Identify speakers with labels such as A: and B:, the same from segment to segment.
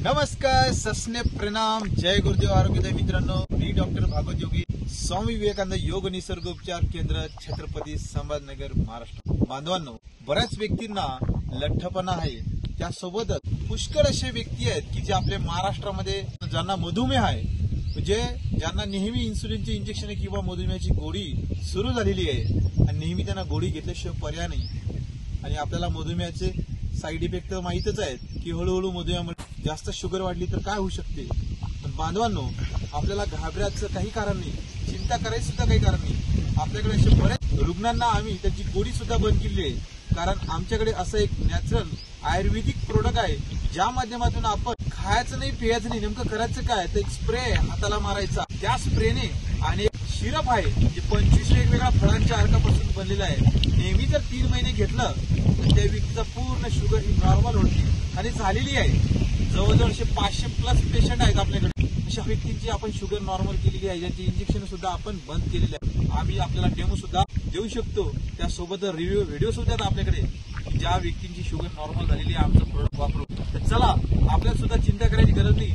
A: नमस्कार, सस्ने प्रणाम, जय गुरुदेव. आरोग्यदायी मित्रांनो, मी डॉक्टर भागवत योगी, स्वामी विवेकानंद योग निसर्गोपचार केंद्र, छत्रपती संभाजीनगर, महाराष्ट्र. बांधवांनो, बऱ्याच व्यक्तींना लठ्ठपणा आहे. त्यासोबतच पुष्कळ असे व्यक्ती आहेत की जे आपल्या महाराष्ट्रामध्ये ज्यांना मधुमेह आहे, म्हणजे ज्यांना नेहमी इन्सुलिनचे इंजेक्शन किंवा मधुमेहाची गोळी सुरू झालेली आहे आणि नेहमी त्यांना गोळी घेतल्याशिवाय पर्याय नाही. आणि आपल्याला मधुमेहाचे साईड इफेक्ट तर माहितच आहेत की हळूहळू मधुमेहामुळे जास्त शुगर वाढली तर काय होऊ शकते. पण बांधवांनो, आपल्याला घाबरायचं काही कारण नाही, चिंता करायचं सुद्धा काही कारण नाही. आपल्याकडे असे बरेच रुग्णांना आम्ही त्याची गोळी सुद्धा बंद केली आहे, कारण आमच्याकडे असं एक नॅचरल आयुर्वेदिक प्रोडक्ट आहे ज्या माध्यमातून आपण खायचं नाही, पियाचं नाही, नेमकं करायचं काय तर एक स्प्रे हाताला मारायचा. त्या स्प्रेने आणि एक सिरप आहे जे 25 वेगवेगळ्या फळांच्या अर्कापासून बनलेलं आहे. नेहमी जर 3 महिने घेतलं तर त्या व्यक्तीचा पूर्ण शुगर ही नॉर्मल होती आणि झालेली आहे. जवळजवळ 500+ पेशंट आहेत आपल्याकडे. अशा व्यक्तींची आपण शुगर नॉर्मल केलेली आहे, ज्यांची इंजेक्शन सुद्धा आपण बंद केलेली आहे. आम्ही आपल्याला डेमो सुद्धा देऊ शकतो, त्यासोबत रिव्ह्यू व्हिडिओ सुद्धा आपल्याकडे, ज्या व्यक्तींची शुगर नॉर्मल झालेली आहे आमचं प्रोडक्ट वापरू. तर चला, आपल्याला सुद्धा चिंता करायची गरज नाही.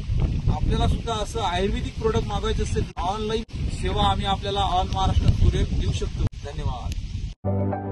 A: आपल्याला सुद्धा असं आयुर्वेदिक प्रोडक्ट मागवायचं असेल, ऑनलाईन सेवा आम्ही आपल्याला ऑल महाराष्ट्रात पुढे देऊ शकतो. धन्यवाद.